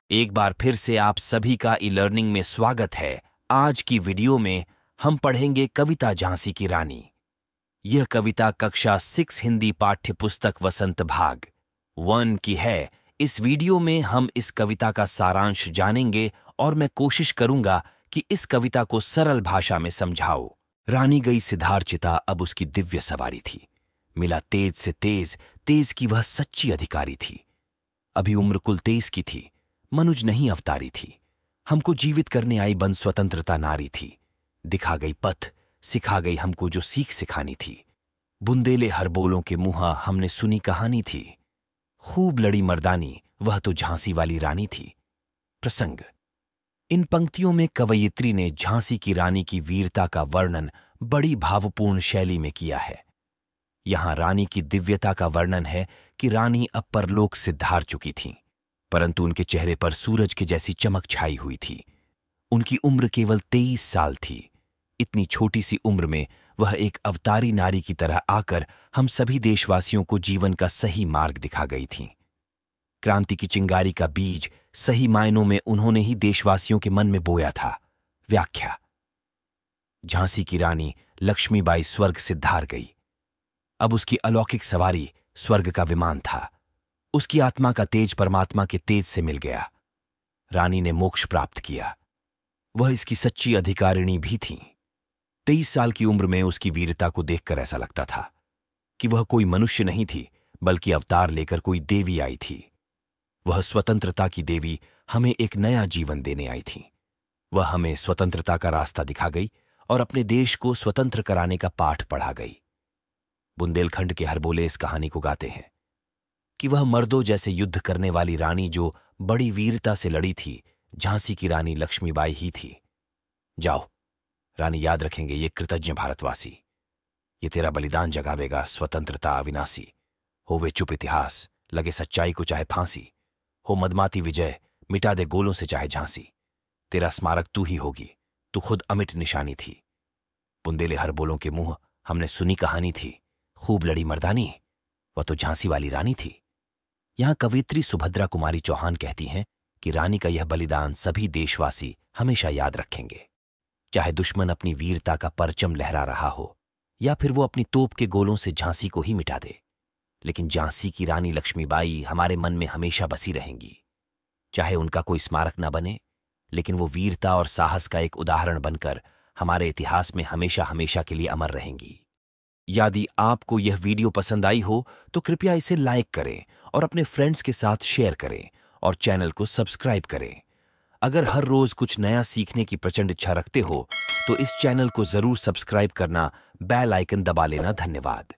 एक बार फिर से आप सभी का ई लर्निंग में स्वागत है। आज की वीडियो में हम पढ़ेंगे कविता झांसी की रानी। यह कविता कक्षा 6 हिंदी पाठ्य पुस्तक वसंत भाग 1 की है। इस वीडियो में हम इस कविता का सारांश जानेंगे और मैं कोशिश करूंगा कि इस कविता को सरल भाषा में समझाऊं। रानी गई सिद्धार्चिता, अब उसकी दिव्य सवारी थी। मिला तेज से तेज, तेज की वह सच्ची अधिकारी थी। अभी उम्र कुल 23 की थी, मनुज नहीं अवतारी थी। हमको जीवित करने आई बन स्वतंत्रता नारी थी। दिखा गई पथ, सिखा गई हमको जो सीख सिखानी थी। बुंदेले हर बोलों के मुँहा हमने सुनी कहानी थी। खूब लड़ी मर्दानी, वह तो झांसी वाली रानी थी। प्रसंग। इन पंक्तियों में कवयित्री ने झांसी की रानी की वीरता का वर्णन बड़ी भावपूर्ण शैली में किया है। यहां रानी की दिव्यता का वर्णन है कि रानी अब परलोक सिद्ध हार चुकी थीं, परंतु उनके चेहरे पर सूरज की जैसी चमक छाई हुई थी। उनकी उम्र केवल 23 साल थी। इतनी छोटी सी उम्र में वह एक अवतारी नारी की तरह आकर हम सभी देशवासियों को जीवन का सही मार्ग दिखा गई थीं। क्रांति की चिंगारी का बीज सही मायनों में उन्होंने ही देशवासियों के मन में बोया था। व्याख्या। झांसी की रानी लक्ष्मीबाई स्वर्ग सिद्धार गई। अब उसकी अलौकिक सवारी स्वर्ग का विमान था। उसकी आत्मा का तेज परमात्मा के तेज से मिल गया। रानी ने मोक्ष प्राप्त किया। वह इसकी सच्ची अधिकारिणी भी थीं। 23 साल की उम्र में उसकी वीरता को देखकर ऐसा लगता था कि वह कोई मनुष्य नहीं थी, बल्कि अवतार लेकर कोई देवी आई थी। वह स्वतंत्रता की देवी हमें एक नया जीवन देने आई थी। वह हमें स्वतंत्रता का रास्ता दिखा गई और अपने देश को स्वतंत्र कराने का पाठ पढ़ा गई। बुंदेलखंड के हरबोले इस कहानी को गाते हैं कि वह मर्दों जैसे युद्ध करने वाली रानी जो बड़ी वीरता से लड़ी थी, झांसी की रानी लक्ष्मीबाई ही थी। जाओ रानी, याद रखेंगे ये कृतज्ञ भारतवासी। ये तेरा बलिदान जगावेगा स्वतंत्रता अविनाशी। होवे चुप इतिहास, लगे सच्चाई को चाहे फांसी। हो मदमाती विजय, मिटा दे गोलों से चाहे झांसी। तेरा स्मारक तू ही होगी, तू खुद अमिट निशानी थी। बुंदेले हर बोलों के मुंह हमने सुनी कहानी थी। खूब लड़ी मर्दानी, वह तो झांसी वाली रानी थी। यहां कवयित्री सुभद्रा कुमारी चौहान कहती हैं कि रानी का यह बलिदान सभी देशवासी हमेशा याद रखेंगे। चाहे दुश्मन अपनी वीरता का परचम लहरा रहा हो या फिर वो अपनी तोप के गोलों से झांसी को ही मिटा दे, लेकिन झांसी की रानी लक्ष्मीबाई हमारे मन में हमेशा बसी रहेंगी। चाहे उनका कोई स्मारक न बने, लेकिन वो वीरता और साहस का एक उदाहरण बनकर हमारे इतिहास में हमेशा हमेशा के लिए अमर रहेंगी। यदि आपको यह वीडियो पसंद आई हो तो कृपया इसे लाइक करें और अपने फ्रेंड्स के साथ शेयर करें और चैनल को सब्सक्राइब करें। अगर हर रोज कुछ नया सीखने की प्रचंड इच्छा रखते हो तो इस चैनल को जरूर सब्सक्राइब करना, बेल आइकन दबा लेना। धन्यवाद।